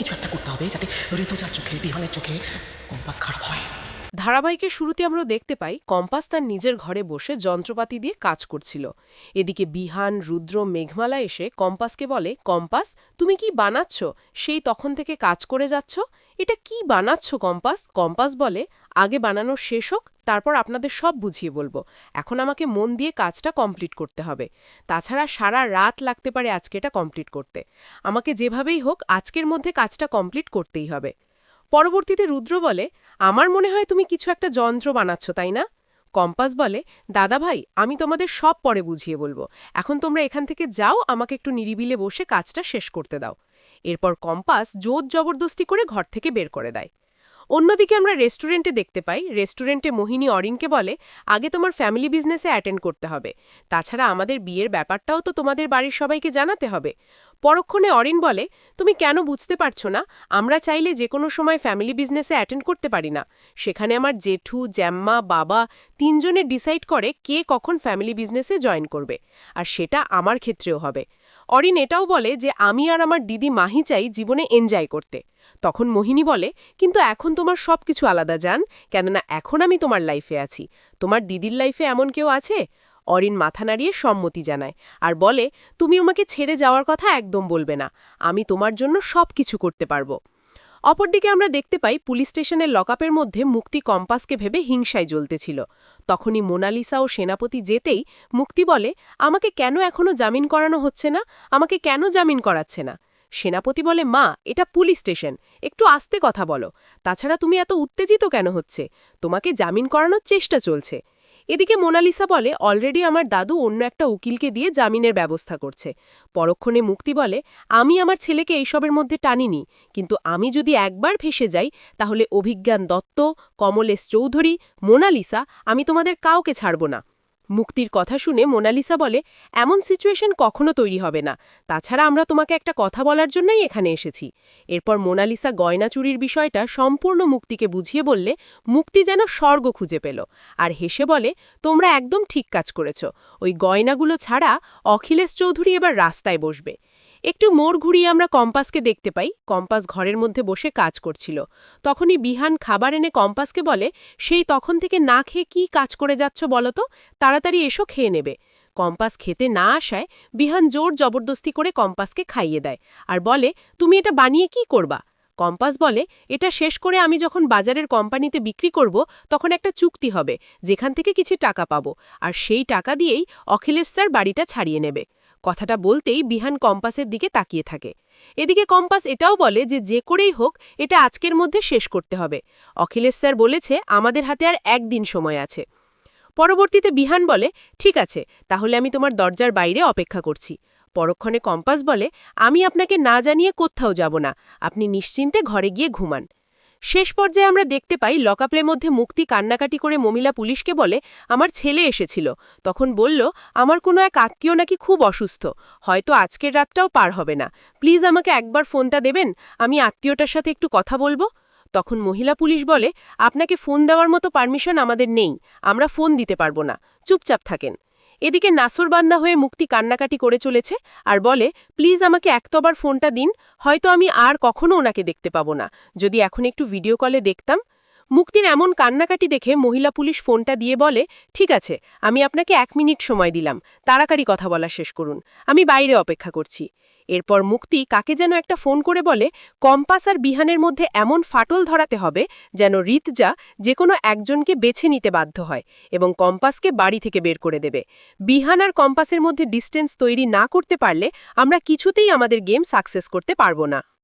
কিছু একটা করতে হবে যাতে ঋতুজার চোখে বিহানের চোখে কম্পাস খারাপ হয়। ধারাবাহিকের শুরুতে আমরা দেখতে পাই কম্পাস তার নিজের ঘরে বসে যন্ত্রপাতি দিয়ে কাজ করছিল। এদিকে বিহান, রুদ্র, মেঘমালা এসে কম্পাসকে বলে, কম্পাস তুমি কি বানাচ্ছ? সেই তখন থেকে কাজ করে যাচ্ছ। এটা কি বানাচ্ছ কম্পাস? কম্পাস বলে, আগে বানানো শেষ হোক, তারপর আপনাদের সব বুঝিয়ে বলবো। এখন আমাকে মন দিয়ে কাজটা কমপ্লিট করতে হবে। তাছাড়া সারা রাত লাগতে পারে আজকে এটা কমপ্লিট করতে। আমাকে যেভাবেই হোক আজকের মধ্যে কাজটা কমপ্লিট করতেই হবে। পরবর্তীতে রুদ্র বলে, আমার মনে হয় তুমি কিছু একটা যন্ত্র বানাচ্ছ, তাই না? কম্পাস বলে, দাদা ভাই, আমি তোমাদের সব পরে বুঝিয়ে বলবো। এখন তোমরা এখান থেকে যাও, আমাকে একটু নিরিবিলে বসে কাজটা শেষ করতে দাও। এরপর কম্পাস জোর জবরদস্তি করে ঘর থেকে বের করে দেয়। অন্যদিকে আমরা রেস্টুরেন্টে দেখতে পাই, রেস্টুরেন্টে মোহিনী অরিনকে বলে, আগে তোমার ফ্যামিলি বিজনেসে অ্যাটেন্ড করতে হবে। তাছাড়া আমাদের বিয়ের ব্যাপারটাও তো তোমাদের বাড়ির সবাইকে জানাতে হবে। পরক্ষণে অরিন বলে, তুমি কেন বুঝতে পারছো না? আমরা চাইলে যে কোনো সময় ফ্যামিলি বিজনেসে অ্যাটেন্ড করতে পারি না। সেখানে আমার জেঠু, জ্যাম্মা, বাবা তিনজনে ডিসাইড করে কে কখন ফ্যামিলি বিজনেসে জয়েন করবে। আর সেটা আমার ক্ষেত্রেও হবে। অরিন এটাও বলে যে আমি আর আমার দিদি মাহি চাই জীবনে এনজয় করতে। তখন মোহিনী বলে, কিন্তু এখন তোমার সবকিছু আলাদা জান, কেননা এখন আমি তোমার লাইফে আছি। তোমার দিদির লাইফে এমন কেউ আছে? অরিন মাথা নাড়িয়ে সম্মতি জানায় আর বলে, তুমি আমাকে ছেড়ে যাওয়ার কথা একদম বলবে না। আমি তোমার জন্য সবকিছু করতে পারবো। অপরদিকে আমরা দেখতে পাই পুলিশ স্টেশনের লকআপের মধ্যে মুক্তি কম্পাসকে ভেবে হিংসায় জ্বলতেছিল। তখনই মোনালিসা ও সেনাপতি যেতেই মুক্তি বলে, আমাকে কেন এখনো জামিন করানো হচ্ছে না? আমাকে কেন জামিন করাচ্ছে না? সেনাপতি বলে, মা, এটা পুলিশ স্টেশন, একটু আস্তে কথা বলো। তাছাড়া তুমি এত উত্তেজিত কেন হচ্ছে? তোমাকে জামিন করানোর চেষ্টা চলছে। এদিকে মোনালিসা বলে, অলরেডি আমার দাদু অন্য একটা উকিলকে দিয়ে জামিনের ব্যবস্থা করছে। পরক্ষণে মুক্তি বলে, আমি আমার ছেলেকে এইসবের মধ্যে টানিনি, কিন্তু আমি যদি একবার ফেসে যাই তাহলে অভিজ্ঞান দত্ত, কমলেশ চৌধুরী, মোনালিসা, আমি তোমাদের কাউকে ছাড়ব না। মুক্তির কথা শুনে মোনালিসা বলে, এমন সিচুয়েশন কখনো তৈরি হবে না। তাছাড়া আমরা তোমাকে একটা কথা বলার জন্যই এখানে এসেছি। এরপর মোনালিসা গয়না চুরির বিষয়টা সম্পূর্ণ মুক্তিকে বুঝিয়ে বললে মুক্তি যেন স্বর্গ খুঁজে পেল আর হেসে বলে, তোমরা একদম ঠিক কাজ করেছ। ওই গয়নাগুলো ছাড়া অখিলেশ চৌধুরী এবার রাস্তায় বসবে। একটু মোড় ঘুরিয়ে আমরা কম্পাসকে দেখতে পাই। কম্পাস ঘরের মধ্যে বসে কাজ করছিল। তখনই বিহান খাবার এনে কম্পাসকে বলে, সেই তখন থেকে না খেয়ে কি কাজ করে যাচ্ছ বলো তো? তাড়াতাড়ি এসো, খেয়ে নেবে। কম্পাস খেতে না আসায় বিহান জোর জবরদস্তি করে কম্পাসকে খাইয়ে দেয় আর বলে, তুমি এটা বানিয়ে কি করবা? কম্পাস বলে, এটা শেষ করে আমি যখন বাজারের কোম্পানিতে বিক্রি করব তখন একটা চুক্তি হবে, যেখান থেকে কিছু টাকা পাবো, আর সেই টাকা দিয়েই অখিলেশ স্যার বাড়িটা ছাড়িয়ে নেবে। কথাটা বলতেই বিহান কম্পাসের দিকে তাকিয়ে থাকে। এদিকে কম্পাস এটাও বলে যে যে করেই হোক এটা আজকের মধ্যে শেষ করতে হবে। অখিলেশ স্যার বলেছে আমাদের হাতে আর একদিন সময় আছে। পরবর্তীতে বিহান বলে, ঠিক আছে, তাহলে আমি তোমার দরজার বাইরে অপেক্ষা করছি। পরক্ষণে কম্পাস বলে, আমি আপনাকে না জানিয়ে কোথাও যাব না, আপনি নিশ্চিন্তে ঘরে গিয়ে ঘুমান। শেষ পর্যায়ে আমরা দেখতে পাই লকআপের মধ্যে মুক্তি কান্নাকাটি করে মমিলা পুলিশকে বলে, আমার ছেলে এসেছিল, তখন বলল আমার কোনো এক আত্মীয় নাকি খুব অসুস্থ, হয়তো আজকের রাতটাও পার হবে না, প্লিজ আমাকে একবার ফোনটা দেবেন, আমি আত্মীয়টার সাথে একটু কথা বলবো। তখন মহিলা পুলিশ বলে, আপনাকে ফোন দেওয়ার মতো পারমিশন আমাদের নেই, আমরা ফোন দিতে পারবো না, চুপচাপ থাকেন। এদিকে নাসরবান্দা হয়ে মুক্তি কান্নাকাটি করে চলেছে আর বলে, প্লিজ আমাকে একতবার ফোনটা দিন, হয়তো আমি আর কখনো ওনাকে দেখতে পাবো না, যদি এখন একটু ভিডিও কলে দেখতাম। মুক্তির এমন কান্নাকাটি দেখে মহিলা পুলিশ ফোনটা দিয়ে বলে, ঠিক আছে, আমি আপনাকে 1 মিনিট সময় দিলাম, তাড়াতাড়ি কথা বলা শেষ করুন, আমি বাইরে অপেক্ষা করছি। এরপর মুক্তি কাকে যেন একটা ফোন করে বলে, কম্পাস আর বিহানের মধ্যে এমন ফাটল ধরাতে হবে যেন রিতজা যে কোনো একজনকে বেছে নিতে বাধ্য হয় এবং কম্পাসকে বাড়ি থেকে বের করে দেবে। বিহান আর কম্পাসের মধ্যে ডিস্টেন্স তৈরি না করতে পারলে আমরা কিছুতেই আমাদের গেম সাকসেস করতে পারবো না।